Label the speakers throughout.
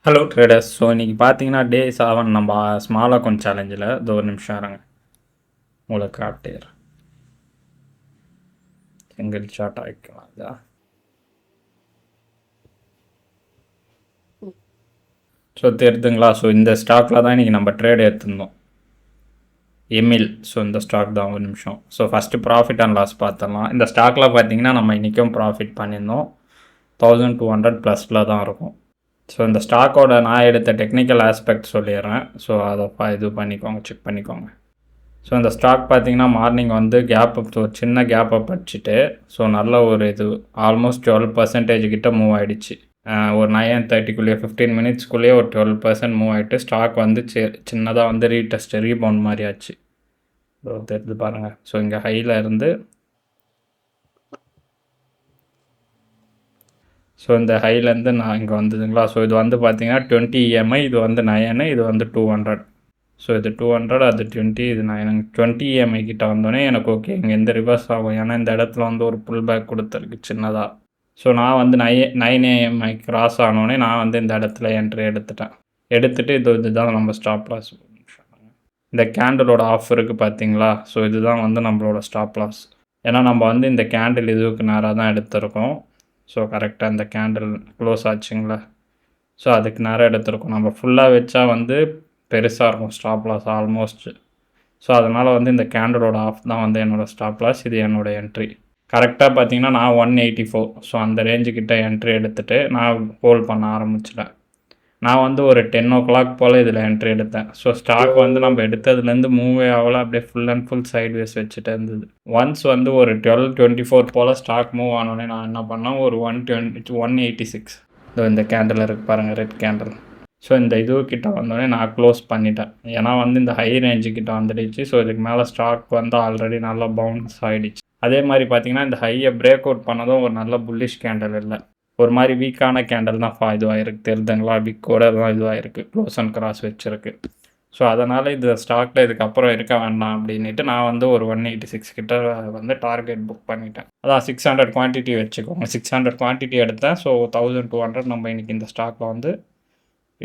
Speaker 1: Hello traders. So இன்றைக்கி பார்த்தீங்கன்னா டே 7 நம்ம ஸ்மால் அக்கௌண்ட் சேலஞ்சில் ஒரு நிமிஷம் இருங்க, உங்களுக்கு காட்டுறேன். சிங்கிள் ஷார்ட் ஆகிக்கலாம் இதா. ஸோ தெரியுதுங்களா? ஸோ இந்த ஸ்டாக்கில் தான் இன்றைக்கி நம்ம ட்ரேட் எடுத்திருந்தோம், எமில். ஸோ இந்த ஸ்டாக் தான். ஒரு நிமிஷம். So first profit and loss பார்த்துடலாம். இந்த ஸ்டாக்கில் பார்த்தீங்கன்னா நம்ம இன்றைக்கும் ப்ராஃபிட் பண்ணியிருந்தோம், 1200 ப்ளஸில் தான் இருக்கும். ஸோ இந்த ஸ்டாக்கோட நான் எடுத்த டெக்னிக்கல் ஆஸ்பெக்ட் சொல்லிடுறேன். ஸோ அதை இது பண்ணிக்கோங்க, செக் பண்ணிக்கோங்க. ஸோ இந்த ஸ்டாக் பார்த்தீங்கன்னா மார்னிங் வந்து கேப் அப், ஒரு சின்ன கேப் அப் அடிச்சுட்டு ஸோ நல்ல ஒரு இது ஆல்மோஸ்ட் 12% கிட்ட மூவ் ஆகிடுச்சு. ஒரு 9:30 15 மினிட்ஸ்க்குள்ளேயே ஒரு 12% மூவ் ஆகிட்டு ஸ்டாக் வந்து சின்னதாக வந்து ரீபவுண்ட் மாதிரி ஆச்சு. தெரிஞ்சு பாருங்கள். ஸோ இங்கே ஹையில் இருந்து ஸோ இந்த ஹைலேருந்து நான் இங்கே வந்ததுங்களா. ஸோ இது வந்து பார்த்தீங்கன்னா 20 EMI, இது வந்து 9, இது வந்து 200. ஸோ இது 200, அது 20, இது 9. 20 EMI கிட்ட வந்தோடனே எனக்கு ஓகே, இங்கே எந்த ரிவர்ஸ் ஆகும். ஏன்னா இந்த இடத்துல வந்து ஒரு புல் பேக் கொடுத்துருக்கு சின்னதாக. ஸோ நான் வந்து 9 EMI கிராஸ் ஆனோடனே நான் வந்து இந்த இடத்துல என்ட்ரி எடுத்துகிட்டு இதுதான் நம்ம ஸ்டாப் லாஸ். இந்த கேண்டலோட ஆஃபருக்கு பார்த்தீங்களா. ஸோ இதுதான் வந்து நம்மளோட ஸ்டாப் லாஸ். ஏன்னா நம்ம வந்து இந்த கேண்டில் இதுவுக்கு நேராக தான் எடுத்திருக்கோம். ஸோ கரெக்டாக இந்த கேண்டில் க்ளோஸ் ஆச்சுங்களா. ஸோ அதுக்கு நேரம் எடுத்திருக்கோம். நம்ம ஃபுல்லாக வச்சா வந்து பெருசாக இருக்கும் ஸ்டாப் லாஸ் ஆல்மோஸ்ட். ஸோ அதனால் வந்து இந்த கேண்டலோட ஆஃப் தான் வந்து என்னோடய ஸ்டாப் லாஸ். இது என்னோடய என்ட்ரி. கரெக்டாக பார்த்தீங்கன்னா நான் 184. ஸோ அந்த ரேஞ்சுக்கிட்ட என்ட்ரி எடுத்துகிட்டு நான் ஹோல்ட் பண்ண ஆரம்பிச்சிட்டேன். நான் வந்து ஒரு 10 o'clock போல் இதில் என்ட்ரி எடுத்தேன். ஸோ ஸ்டாக் வந்து நம்ம எடுத்ததுலேருந்து மூவே ஆகல, அப்படியே ஃபுல் அண்ட் ஃபுல் சைட்வேஸ் வச்சுட்டு இருந்தது. ஒன்ஸ் வந்து ஒரு 12:24 போல் ஸ்டாக் மூவ் ஆனோடனே நான் என்ன பண்ணேன், ஒரு 186 இந்த கேண்டில் இருக்குது பாருங்கள், ரெட் கேண்டில். ஸோ இந்த இதுக்கிட்ட வந்தோடனே நான் க்ளோஸ் பண்ணிட்டேன். ஏன்னா வந்து இந்த ஹை ரேஞ்சுக்கிட்ட வந்துடுச்சு. ஸோ இதுக்கு மேலே ஸ்டாக் வந்து ஆல்ரெடி நல்லா பவுன்ஸ் ஆகிடுச்சு. அதே மாதிரி பார்த்தீங்கன்னா இந்த ஹையை பிரேக் அவுட் பண்ணதும் ஒரு நல்ல புல்லிஷ் கேண்டில் இல்லை, ஒரு மாதிரி வீக்கான கேண்டில் தான் இதுவாகிருக்கு. தெரியுதுங்களா? பிக்கோட தான் இதுவாகிருக்கு, க்ளோஸ் அண்ட் கிராஸ் வச்சுருக்கு. ஸோ அதனால் இந்த ஸ்டாக்கில் இதுக்கப்புறம் இருக்க வேண்டாம் அப்படின்ட்டு நான் வந்து ஒரு 186 கிட்ட வந்து டார்கெட் புக் பண்ணிட்டேன். அதான் 600 குவான்டிட்டி வச்சுக்கோங்க. 600 குவான்டிட்டி எடுத்தேன். ஸோ 1200 நம்ம இன்றைக்கி இந்த ஸ்டாக்கில் வந்து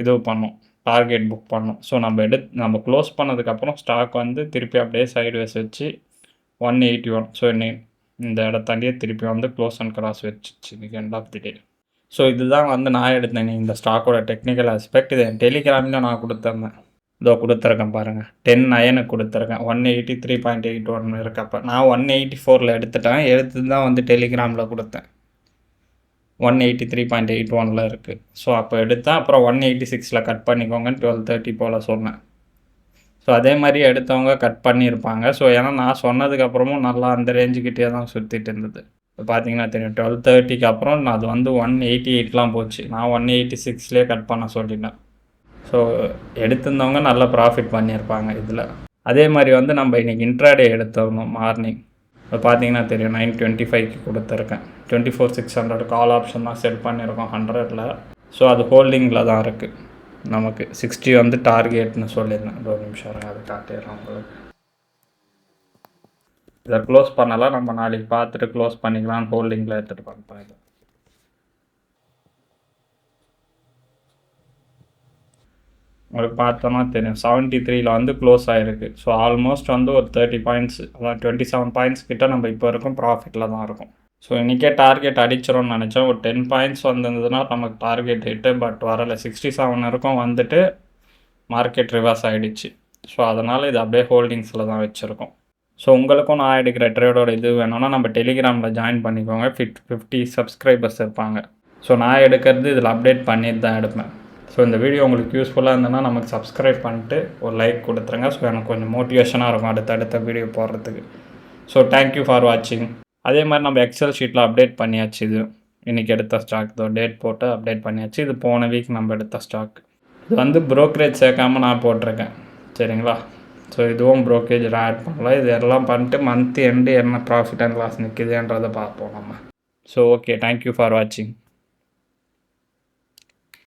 Speaker 1: இது பண்ணோம், டார்கெட் புக் பண்ணோம். ஸோ நம்ம க்ளோஸ் பண்ணதுக்கப்புறம் ஸ்டாக் வந்து திருப்பி அப்படியே சைட்வேஸ் வச்சு 181. ஸோ இந்த இடத்தாண்டியே திருப்பி வந்து க்ளோஸ் அண்ட் கிராஸ் வச்சுச்சு இன்றைக்கி end of the day. So இதுதான் வந்து நான் எடுத்தேன் இந்த ஸ்டாக்கோட டெக்னிக்கல் ஆஸ்பெக்ட். இது டெலிகிராமில் நான் கொடுத்துருந்தேன், இதோ கொடுத்துருக்கேன் பாருங்கள். 10-9 கொடுத்துருக்கேன். 183.81 இருக்கப்போ நான் 184 எடுத்துட்டு தான் வந்து டெலிகிராமில் கொடுத்தேன். 183.81 இருக்குது. ஸோ அப்போ எடுத்தேன். அப்புறம் 186 கட் பண்ணிக்கோங்கன்னு 12:30 போல் சொன்னேன். ஸோ அதே மாதிரி எடுத்தவங்க கட் பண்ணியிருப்பாங்க. ஸோ ஏன்னா நான் சொன்னதுக்கப்புறமும் நல்லா அந்த ரேஞ்சுக்கிட்டே தான் சுற்றிட்டு இருந்தது. இப்போ பார்த்தீங்கன்னா தெரியும், 12:30 அப்புறம் நான் அது வந்து 188 போச்சு. நான் 186 கட் பண்ண சொல்லிட்டேன். ஸோ எடுத்திருந்தவங்க நல்லா ப்ராஃபிட் பண்ணியிருப்பாங்க இதில். அதே மாதிரி வந்து நம்ம இன்றைக்கி இன்ட்ராடே எடுத்துருந்தோம் மார்னிங். இப்போ பார்த்தீங்கன்னா தெரியும், 925 கொடுத்துருக்கேன். 24,600 கால் ஆப்ஷன் தான் செட் பண்ணியிருக்கோம் 100. ஸோ அது ஹோல்டிங்கில் தான் இருக்குது. நமக்கு 60 வந்து டார்கெட்னு சொல்லியிருந்தேன். ஒரு நிமிஷம் அதை காட்டிடுறேன் உங்களுக்கு. இதை க்ளோஸ் பண்ணலாம், நம்ம நாளைக்கு பார்த்துட்டு க்ளோஸ் பண்ணிக்கலாம். ஹோல்டிங்கில் எடுத்துகிட்டு பார்ப்போம். இது உங்களுக்கு பார்த்தோன்னா தெரியும், 73 வந்து க்ளோஸ் ஆகிருக்கு. ஸோ ஆல்மோஸ்ட் வந்து ஒரு 30 பாயிண்ட்ஸ், அதான் 27 பாயிண்ட்ஸ் கிட்ட நம்ம இப்போ இருக்கும் ப்ராஃபிட்டில் தான் இருக்கும். ஸோ இன்றைக்கே டார்கெட் அடிச்சிடும்னு நினச்சோம். ஒரு 10 பாயிண்ட்ஸ் வந்திருந்ததுன்னா நமக்கு டார்கெட் ஹிட்டு, பட் வரலை. 67 இருக்கும் வந்துட்டு மார்க்கெட் ரிவர்ஸ் ஆகிடுச்சு. ஸோ அதனால் இது அப்படியே ஹோல்டிங்ஸில் தான் வச்சுருக்கோம். ஸோ உங்களுக்கும் நான் எடுக்கிற ட்ரேடோட இது வேணும்னா நம்ம டெலிகிராமில் ஜாயின் பண்ணிக்கோங்க. 50 சப்ஸ்கிரைபர்ஸ் இருப்பாங்க. ஸோ நான் எடுக்கிறது இதில் அப்டேட் பண்ணிட்டு தான் எடுப்பேன். ஸோ இந்த வீடியோ உங்களுக்கு யூஸ்ஃபுல்லாக இருந்ததுன்னா நமக்கு சப்ஸ்கிரைப் பண்ணிட்டு ஒரு லைக் கொடுத்துருங்க. ஸோ எனக்கு கொஞ்சம் மோட்டிவேஷனாக இருக்கும் அடுத்த வீடியோ போடுறதுக்கு. ஸோ தேங்க்யூ ஃபார் வாட்சிங். அதே மாதிரி நம்ம எக்ஸல் ஷீட்டில் அப்டேட் பண்ணியாச்சு. இது இன்றைக்கி எடுத்த ஸ்டாக் தான், டேட் போட்டு அப்டேட் பண்ணியாச்சு. இது போன வீக் நம்ம எடுத்த ஸ்டாக். இது வந்து ப்ரோக்கரேஜ் சேர்க்காமல் நான் போட்டிருக்கேன், சரிங்களா? ஸோ இதுவும் ப்ரோக்கரேஜில் ஆட் பண்ணலாம். இது எல்லாம் பண்ணிட்டு மந்த் எண்டு என்ன ப்ராஃபிட் அண்ட் லாஸ் நிற்குதுன்றதை பார்ப்போம் நம்ம. ஸோ ஓகே, தேங்க்யூ ஃபார் வாட்சிங்.